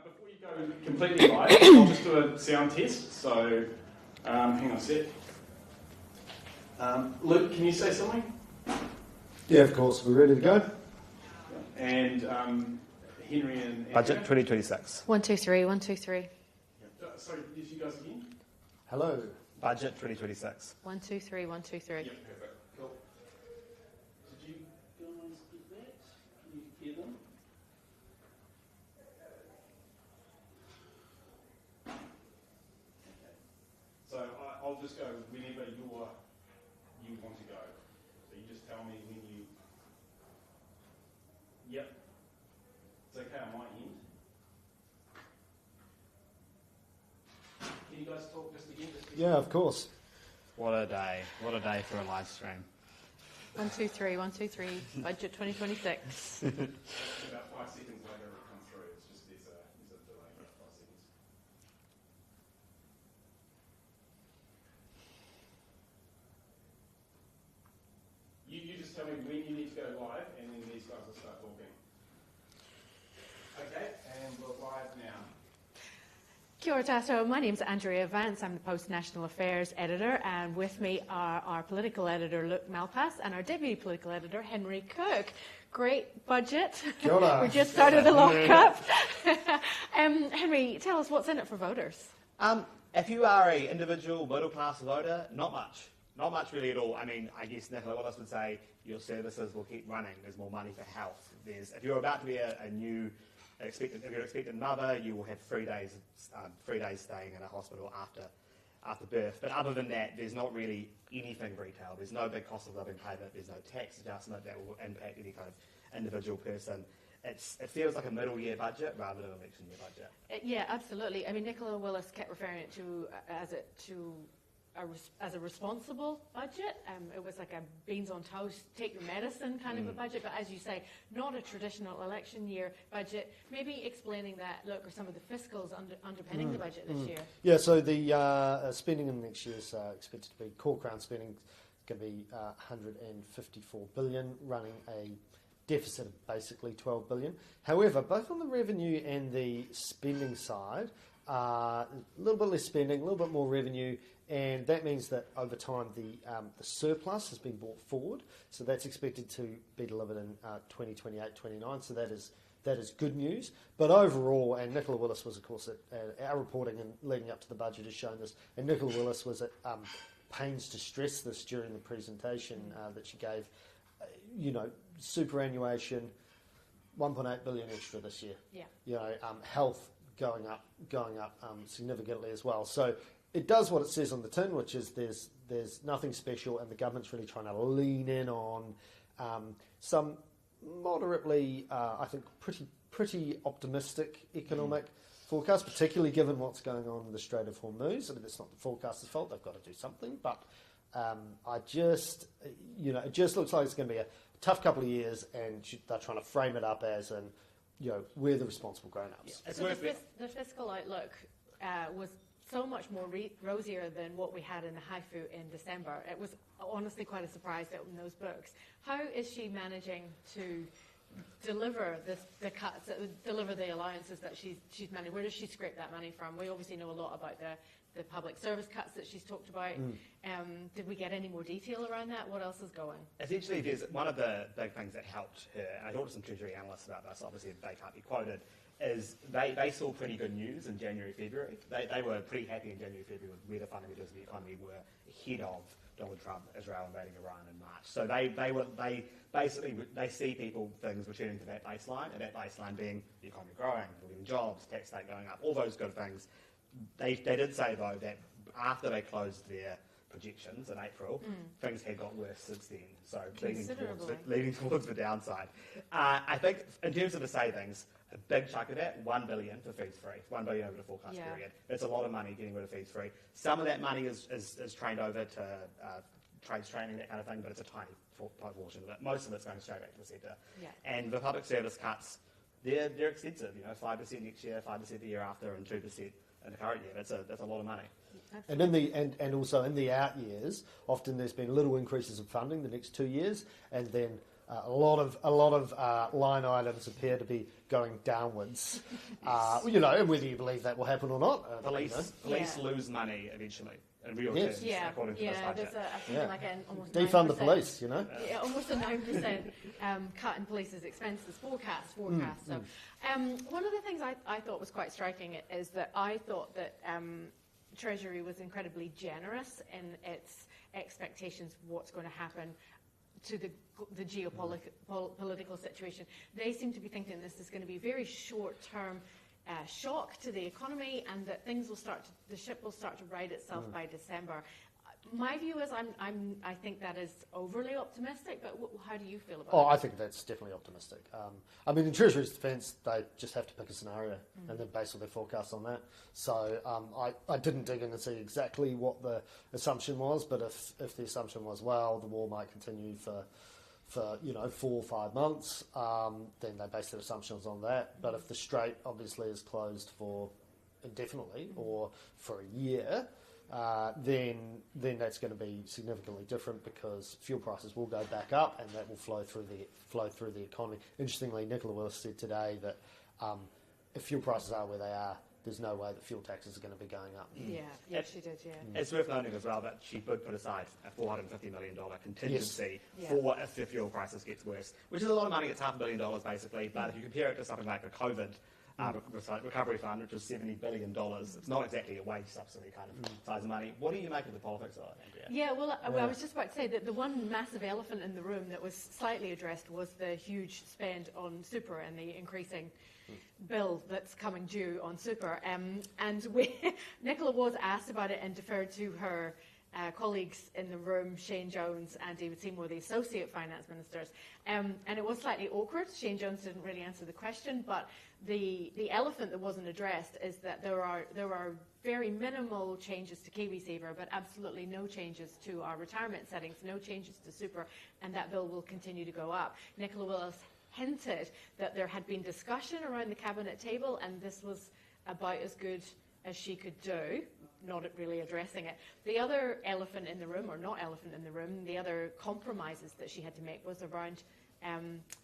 Before you go completely live, I'll just do a sound test. So, hang on a sec. Luke, can you say something? Yeah, of course. We're ready to go. And Henry and Budget 2026. 1, 2, 3, 1, 2, 3. Sorry, did you guys again? Hello. Budget 2026. 1, 2, 3, 1, 2, 3. Yep, perfect. Cool. Did you guys get that? Can you hear them? Okay. So I'll just go whenever you want to go. So you just tell me when you... Yep. It's okay on my end. Can you guys talk just again? Yeah, of course. What a day. What a day for a live stream. 1, 2, 3, 1, 2, 3. Budget 2026. About 5 seconds later it comes through. It's just there's a delay about 5 seconds. You just tell me when you need to go live, and then these guys will start talking. Okay, and we're live now. Kia ora tātou. My name's Andrea Vance. I'm the Post National Affairs editor, and with me are our political editor, Luke Malpass, and our deputy political editor, Henry Cook. Great budget. Kia ora. We just started the lockup. Henry, tell us what's in it for voters. If you are an individual middle-class voter, not much. Not much really at all. I mean, I guess Nicola Willis would say your services will keep running. There's more money for health. If you're about to be a new if you're expected mother, you will have 3 days staying in a hospital after birth. But other than that, there's not really anything retail. There's no big cost of living payment. There's no tax adjustment that will impact any kind of individual person. It feels like a middle year budget rather than an election year budget. Yeah, absolutely. I mean, Nicola Willis kept referring it to as a responsible budget. It was like a beans on toast, take your medicine kind of a budget, but as you say, not a traditional election year budget. Maybe explaining that, look, are some of the fiscals underpinning the budget this year. Yeah, so the spending in next year is expected to be, core crown spending is going to be 154 billion, running a deficit of basically 12 billion. However, both on the revenue and the spending side, a little bit less spending, a little bit more revenue, and that means that over time the surplus has been brought forward. So that's expected to be delivered in 2028-29. So that is good news. But overall, and Nicola Willis was, of course, our reporting and leading up to the budget has shown this, and Nicola Willis was at pains to stress this during the presentation that she gave. Superannuation, 1.8 billion extra this year. Yeah. Health going up significantly as well. So it does what it says on the tin, which is there's nothing special, and the government's really trying to lean in on some moderately, I think, pretty optimistic economic forecast, particularly given what's going on in the Strait of Hormuz. I mean, it's not the forecaster's fault; they've got to do something. But it just looks like it's going to be a tough couple of years, and they're trying to frame it up as we're the responsible grown-ups. Yeah. So the fiscal outlook was so much more rosier than what we had in the HIFU in December. It was honestly quite a surprise to open those books. How is she managing to deliver the cuts, deliver the allowances that she's managed? Where does she scrape that money from? We obviously know a lot about the public service cuts that she's talked about. Did we get any more detail around that? What else is going? Essentially, there's one of the big things that helped her, and I talked to some Treasury analysts about this, obviously they can't be quoted, is they saw pretty good news in January, February. They were pretty happy in January, February with where the fundamentals of the economy were ahead of Donald Trump, Israel invading Iran in March. So they see things returning to that baseline, and that baseline being the economy growing, building jobs, tax rate going up, all those good things. They did say, though, that after they closed their projections in April, things had got worse since then, so leading towards the downside. I think, in terms of the savings, a big chunk of that, 1 billion for feeds free, 1 billion over the forecast period. It's a lot of money getting rid of feeds free. Some of that money is trained over to trades training, that kind of thing, but it's a tiny portion of it. Most of it's going straight back to the sector. Yeah. And the public service cuts, they're extensive. 5% next year, 5% the year after, and 2% in the current year. That's a lot of money. And also in the out years, often there's been little increases in funding the next 2 years, and then A lot of line items appear to be going downwards. And whether you believe that will happen or not, Police Yeah. lose money eventually in real Yes. terms, Yeah, according to this yeah. budget. There's I think Yeah. like an almost defund the 9%. police. Yeah, almost a 9% cut in police's expenses forecast. So, one of the things I thought was quite striking is that I thought that Treasury was incredibly generous in its expectations of what's going to happen to the geopolitical situation. They seem to be thinking this is going to be very short-term shock to the economy, and that the ship will start to right itself by December. My view is I think that is overly optimistic, but how do you feel about Oh, it? I think that's definitely optimistic. In Treasury's defence, they just have to pick a scenario and then base all their forecasts on that. So I didn't dig in and see exactly what the assumption was, but if the assumption was, well, the war might continue for 4 or 5 months, then they base their assumptions on that. But if the Strait obviously is closed for indefinitely or for a year, then that's going to be significantly different, because fuel prices will go back up and that will flow through the economy. Interestingly, Nicola Willis said today that if fuel prices are where they are, there's no way that fuel taxes are going to be going up. Yeah, she did, yeah. It's worth noting as well that she did put aside a $450 million contingency Yes. for if the fuel crisis gets worse, which is a lot of money. It's $500 million basically, but if you compare it to something like the COVID recovery fund, which was $70 billion, it's not exactly a wage subsidy kind of size of money. What do you make of the politics of it, Andrea? Yeah, well, I was just about to say that the one massive elephant in the room that was slightly addressed was the huge spend on super and the increasing bill that's coming due on super. And Nicola was asked about it and deferred to her colleagues in the room, Shane Jones and David Seymour, the associate finance ministers. And it was slightly awkward. Shane Jones didn't really answer the question, but the elephant that wasn't addressed is that there are very minimal changes to KiwiSaver, but absolutely no changes to our retirement settings, no changes to super, and that bill will continue to go up. Nicola Willis hinted that there had been discussion around the cabinet table, and this was about as good as she could do, not really addressing it. The other elephant in the room, or not elephant in the room, the other compromises that she had to make was around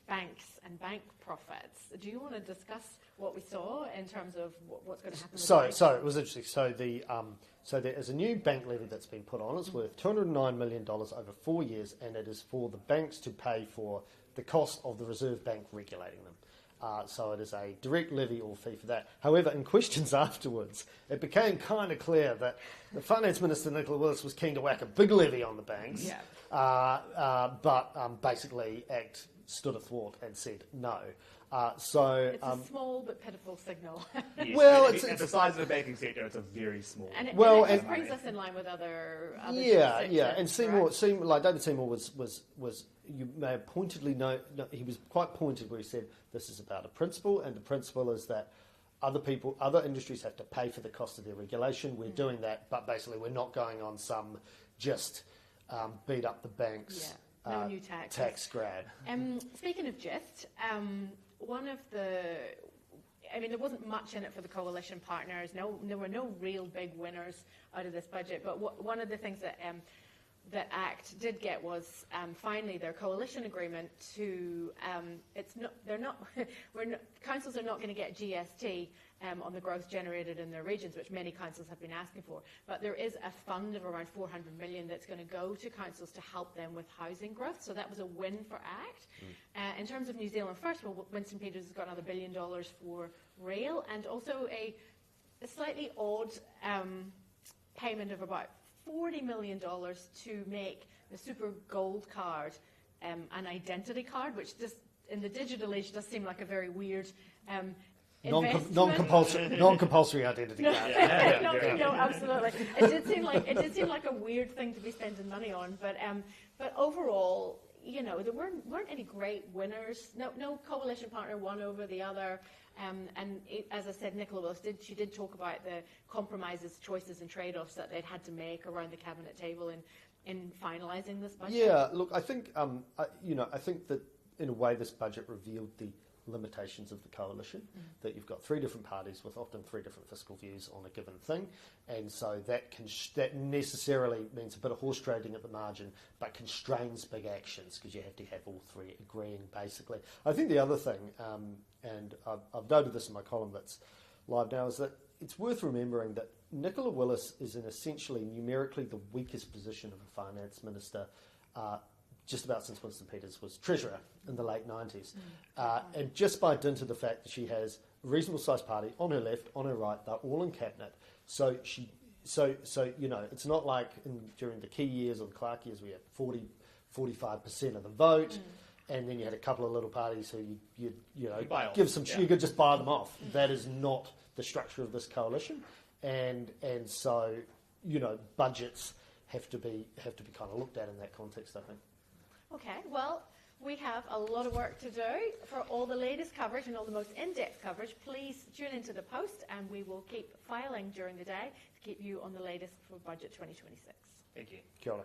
banks and bank profits. Do you want to discuss what we saw in terms of what's going to happen with banks? So it was interesting. So there is a new bank levy that's been put on. It's worth $209 million over 4 years, and it is for the banks to pay for the cost of the Reserve Bank regulating them. So it is a direct levy or fee for that. However, in questions afterwards, it became kind of clear that the Finance Minister, Nicola Willis, was keen to whack a big levy on the banks, but basically ACT stood athwart and said no. It's a small but pitiful signal. Yes, Well, and it's the size of the banking sector, it's a very small. And it and- brings us in line with other Yeah. And jurisdictions, Seymour, David Seymour was you may have pointedly he was quite pointed where he said this is about a principle, and the principle is that other industries have to pay for the cost of their regulation. We're doing that, but basically we're not going on some just beat up the banks. No new tax grab. Speaking of GIST, there wasn't much in it for the coalition partners. There were no real big winners out of this budget. But one of the things that ACT did get was finally their coalition agreement to. Councils are not going to get GST on the growth generated in their regions, which many councils have been asking for. But there is a fund of around $400 million that's going to go to councils to help them with housing growth. So that was a win for ACT. In terms of New Zealand First, Winston Peters has got another $1 billion for rail, and also a slightly odd payment of about $40 million to make the Super Gold card an identity card, which just in the digital age does seem like a very weird non-compulsory identity card. No, absolutely. It did seem like a weird thing to be spending money on, but overall, there weren't any great winners. No coalition partner won over the other. As I said, Nicola Willis did talk about the compromises, choices, and trade-offs that they'd had to make around the cabinet table in finalising this budget. Yeah, look, I think I think that in a way this budget revealed the limitations of the coalition, that you've got three different parties with often three different fiscal views on a given thing, and so that necessarily means a bit of horse trading at the margin, but constrains big actions because you have to have all three agreeing, basically. I think the other thing, and I've noted this in my column that's live now, is that it's worth remembering that Nicola Willis is in essentially numerically the weakest position of a finance minister just about since Winston Peters was Treasurer in the late 90s. And just by dint of the fact that she has a reasonable sized party on her left, on her right, they're all in cabinet. So you know, it's not like during the Key years or the Clark years we had 45% of the vote, and then you had a couple of little parties who you give some, you could just buy them off. That is not the structure of this coalition, and so, you know, budgets have to be kind of looked at in that context, I think. Okay, well, we have a lot of work to do. For all the latest coverage and all the most in-depth coverage, please tune into the Post, and we will keep filing during the day to keep you on the latest for Budget 2026. Thank you. Kia ora.